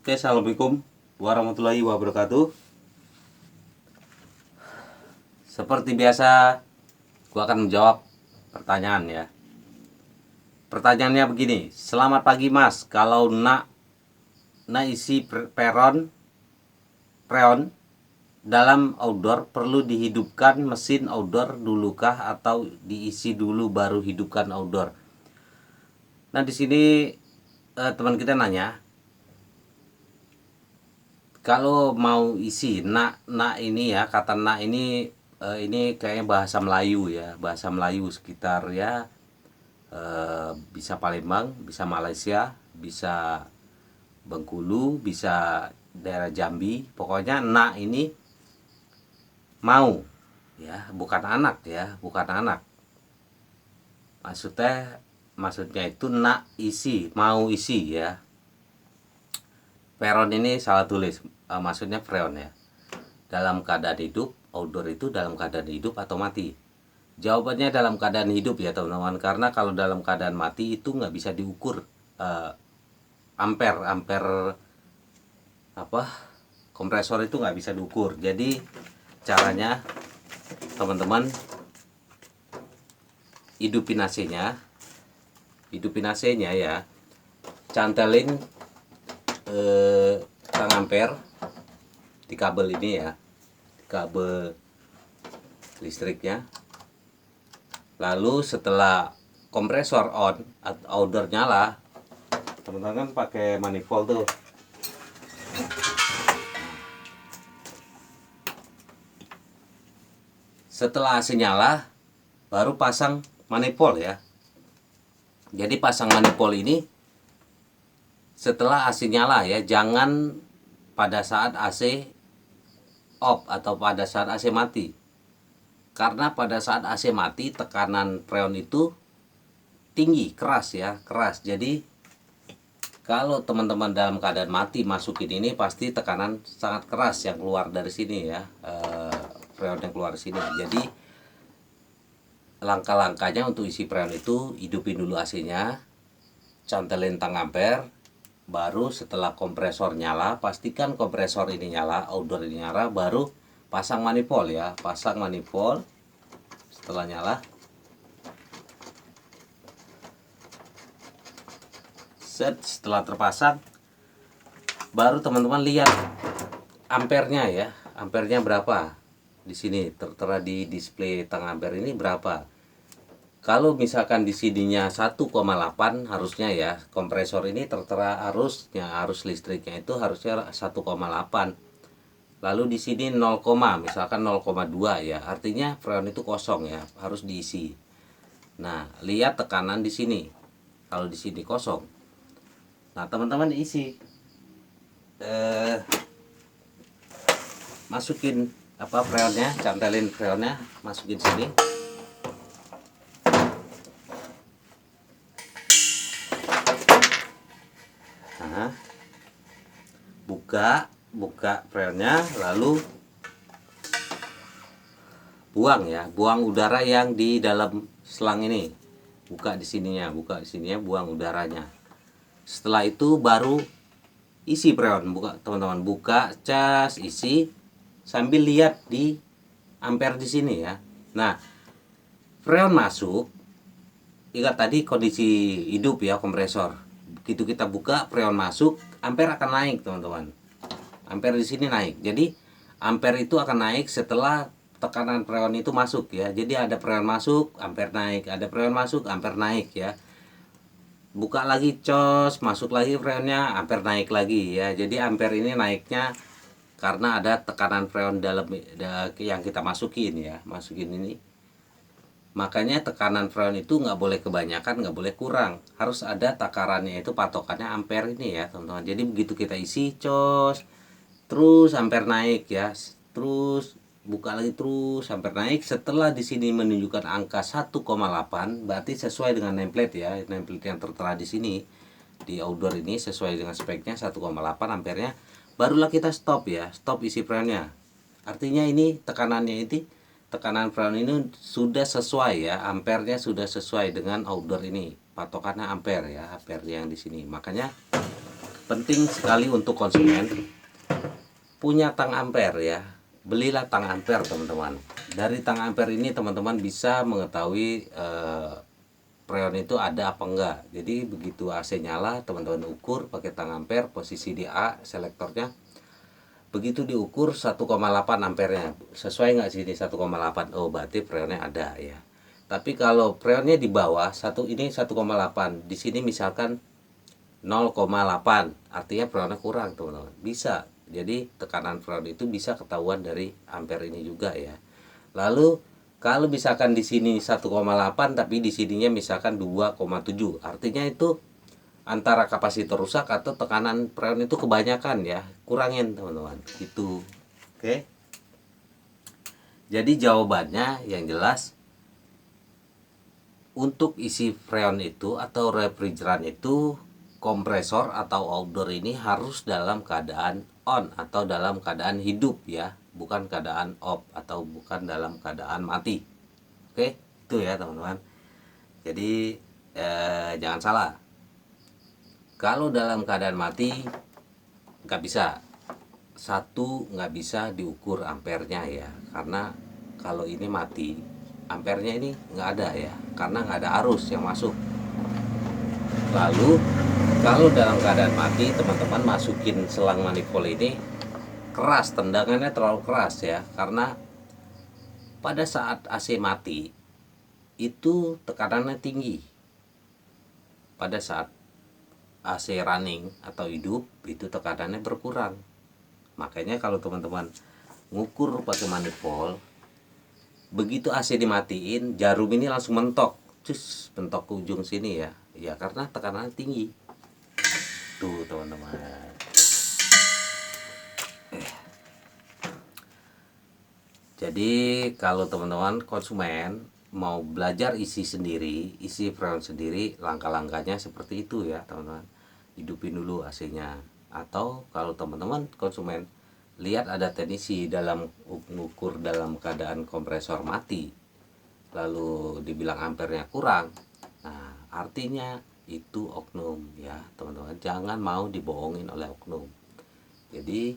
Oke, assalamualaikum warahmatullahi wabarakatuh. Seperti biasa, gua akan menjawab pertanyaan ya. Pertanyaannya begini, selamat pagi mas, kalau nak isi preon dalam outdoor perlu dihidupkan mesin outdoor dulukah atau diisi dulu baru hidupkan outdoor? Nah di sini teman kita nanya, kalau mau isi nak ini ya, kata nak ini kayaknya bahasa Melayu ya, bahasa Melayu sekitar ya, bisa Palembang, bisa Malaysia, bisa Bengkulu, bisa daerah Jambi. Pokoknya nak ini mau ya, bukan anak ya, bukan anak. Maksudnya itu nak isi, mau isi ya. Peron ini salah tulis, maksudnya freon ya. Dalam keadaan hidup, outdoor itu dalam keadaan hidup atau mati? Jawabannya dalam keadaan hidup ya teman-teman, karena kalau dalam keadaan mati itu nggak bisa diukur ampere kompresor itu nggak bisa diukur. Jadi caranya teman-teman hidupin AC-nya ya, cantelin tang ampere di kabel ini ya, kabel listriknya. Lalu setelah kompresor on, outdoor nyala, teman-teman kan pakai manifold tuh. Setelah AC nyala, baru pasang manifold ya. Jadi pasang manifold ini setelah AC nyala ya, jangan pada saat AC off atau pada saat AC mati. Karena pada saat AC mati tekanan freon itu tinggi, keras ya, keras. Jadi kalau teman-teman dalam keadaan mati masukin ini, pasti tekanan sangat keras yang keluar dari sini ya, freon yang keluar dari sini. Jadi langkah-langkahnya untuk isi freon itu, hidupin dulu AC-nya, cantelin tang ampere, baru setelah kompresor nyala, pastikan kompresor ini nyala, outdoor ini nyala, baru pasang manifold ya, pasang manifold. Setelah nyala, setelah terpasang, baru teman-teman lihat ampernya ya, ampernya berapa. Di sini tertera di display tang ampere ini berapa. Kalau misalkan di sininya 1,8 harusnya ya, kompresor ini tertera arus listriknya itu harusnya 1,8. Lalu di sini 0, misalkan 0,2 ya, artinya freon itu kosong ya, harus diisi. Nah, lihat tekanan di sini. Kalau di sini kosong. Nah, teman-teman isi. Masukin freonnya, cantelin freonnya, masukin sini. Nah, buka freonnya, lalu buang udara yang di dalam selang ini. Buka di sininya, buang udaranya. Setelah itu baru isi freon, teman-teman buka, cas, isi sambil lihat di ampere di sini ya. Nah, freon masuk, ingat tadi kondisi hidup ya kompresor. Begitu kita buka, freon masuk, ampere akan naik teman-teman. Ampere di sini naik. Jadi ampere itu akan naik setelah tekanan freon itu masuk ya. Jadi ada freon masuk, ampere naik, ada freon masuk, ampere naik ya. Buka lagi, cos, masuk lagi freonnya, ampere naik lagi ya. Jadi ampere ini naiknya karena ada tekanan freon dalam yang kita masukin ya, masukin ini. Makanya tekanan freon itu nggak boleh kebanyakan, nggak boleh kurang, harus ada takarannya, itu patokannya ampere ini ya teman-teman. Jadi begitu kita isi, cos, terus ampere naik ya, terus buka lagi, terus ampere naik. Setelah di sini menunjukkan angka 1,8, berarti sesuai dengan nameplate ya, nameplate yang tertera di sini di outdoor ini sesuai dengan speknya 1,8 ampernya. Barulah kita stop ya, stop isi freonnya. Artinya ini tekanan freon ini sudah sesuai ya, ampernya sudah sesuai dengan outdoor ini, patokannya ampere ya, ampere yang di sini. Makanya penting sekali untuk konsumen punya tang ampere ya. Belilah tang ampere teman-teman. Dari tang ampere ini teman-teman bisa mengetahui freon itu ada apa enggak. Jadi begitu AC nyala, teman-teman ukur pakai tang ampere, posisi di A selektornya. Begitu diukur 1,8 ampernya, sesuai nggak sih ini 1,8? Oh, berarti freonnya ada ya. Tapi kalau freonnya di bawah ini 1,8, di sini misalkan 0,8, artinya freonnya kurang teman-teman. Bisa. Jadi tekanan freon itu bisa ketahuan dari ampere ini juga ya. Lalu kalau misalkan di sini 1,8 tapi di sininya misalkan 2,7, artinya itu antara kapasitor rusak atau tekanan freon itu kebanyakan ya, kurangin teman-teman gitu. Oke, jadi jawabannya yang jelas untuk isi freon itu atau refrigeran itu, kompresor atau outdoor ini harus dalam keadaan on atau dalam keadaan hidup ya, bukan keadaan off atau bukan dalam keadaan mati. Oke, itu ya teman-teman. Jadi jangan salah, kalau dalam keadaan mati nggak bisa, nggak bisa diukur ampernya ya, karena kalau ini mati ampernya ini nggak ada ya, karena nggak ada arus yang masuk. Lalu kalau dalam keadaan mati teman-teman masukin selang manifold ini keras, tendangannya terlalu keras ya, karena pada saat AC mati itu tekanannya tinggi. Pada saat AC running atau hidup itu tekanannya berkurang. Makanya kalau teman-teman ngukur pakai manifold, begitu AC dimatiin, jarum ini langsung mentok, mentok ke ujung sini ya. Ya karena tekanannya tinggi. Tuh teman-teman. Jadi kalau teman-teman konsumen mau belajar isi freon sendiri, langkah-langkahnya seperti itu ya teman-teman. Hidupin dulu AC-nya. Atau kalau teman-teman konsumen lihat ada teknisi dalam mengukur dalam keadaan kompresor mati, lalu dibilang ampernya kurang, nah artinya itu oknum ya teman-teman. Jangan mau dibohongin oleh oknum. Jadi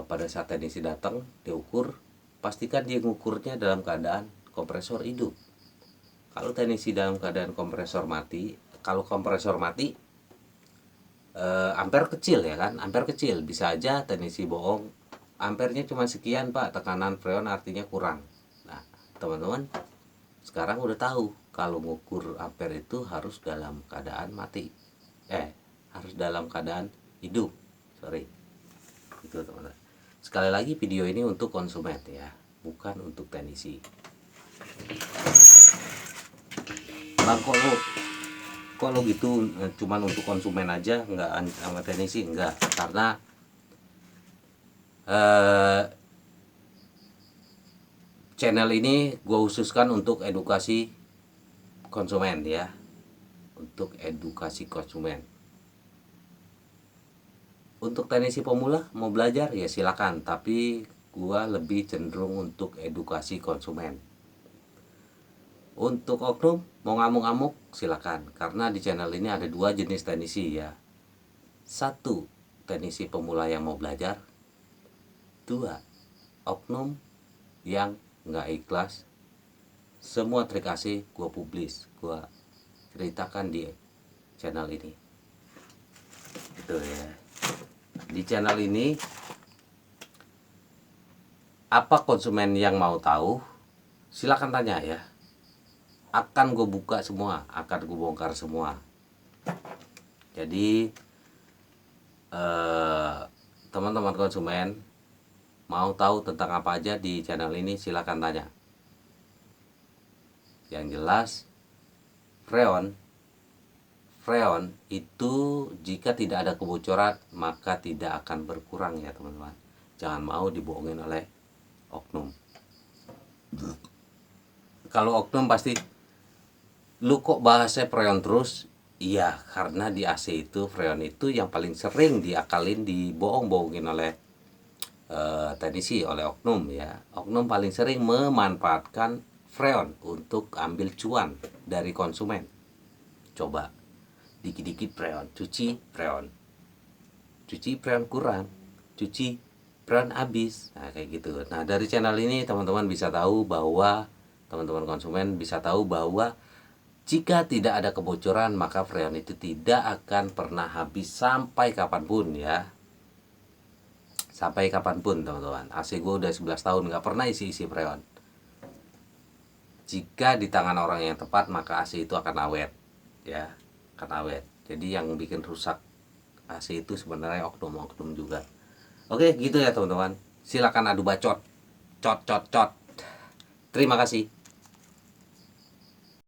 pada saat teknisi datang diukur, pastikan dia ngukurnya dalam keadaan kompresor hidup. Kalau teknisi dalam keadaan kompresor mati, kalau kompresor mati ampere kecil ya kan, ampere kecil, bisa aja teknisi bohong, ampernya cuma sekian pak, tekanan freon artinya kurang. Nah teman-teman sekarang udah tahu kalau ngukur ampere itu harus dalam keadaan mati, harus dalam keadaan hidup, itu teman-teman. Sekali lagi video ini untuk konsumen ya, bukan untuk teknisi. Bang, kalau gitu cuman untuk konsumen aja, nggak sama teknisi, enggak, karena channel ini gue khususkan untuk edukasi konsumen ya, untuk edukasi konsumen. Untuk teknisi pemula mau belajar ya silakan, tapi gue lebih cenderung untuk edukasi konsumen. Untuk oknum mau ngamuk-ngamuk silakan, karena di channel ini ada dua jenis teknisi ya. Satu, teknisi pemula yang mau belajar. Dua, oknum yang nggak ikhlas. Semua trik AC gue publis, gue ceritakan di channel ini. Itu ya. Di channel ini apa konsumen yang mau tahu silakan tanya ya. Akan gue buka semua, akan gue bongkar semua. Jadi teman-teman konsumen mau tahu tentang apa aja di channel ini silakan tanya. Yang jelas freon itu jika tidak ada kebocoran maka tidak akan berkurang ya teman-teman. Jangan mau dibohongin oleh oknum. Kalau oknum pasti, lu kok bahasnya freon terus? Iya, karena di AC itu freon itu yang paling sering diakalin, dibohong-bohongin oleh teknisi, oleh oknum ya. Oknum paling sering memanfaatkan freon untuk ambil cuan dari konsumen. Coba dikit-dikit freon, cuci freon, cuci freon kurang, cuci freon habis. Nah kayak gitu. Nah dari channel ini teman-teman bisa tahu bahwa teman-teman konsumen bisa tahu bahwa jika tidak ada kebocoran maka freon itu tidak akan pernah habis sampai kapanpun ya. Sampai kapanpun teman-teman. AC gue udah 11 tahun nggak pernah isi-isi freon. Jika di tangan orang yang tepat maka AC itu akan awet ya, akan awet. Jadi yang bikin rusak AC itu sebenarnya oknum-oknum juga. Oke gitu ya teman-teman, silakan adu bacot, cot. Terima kasih.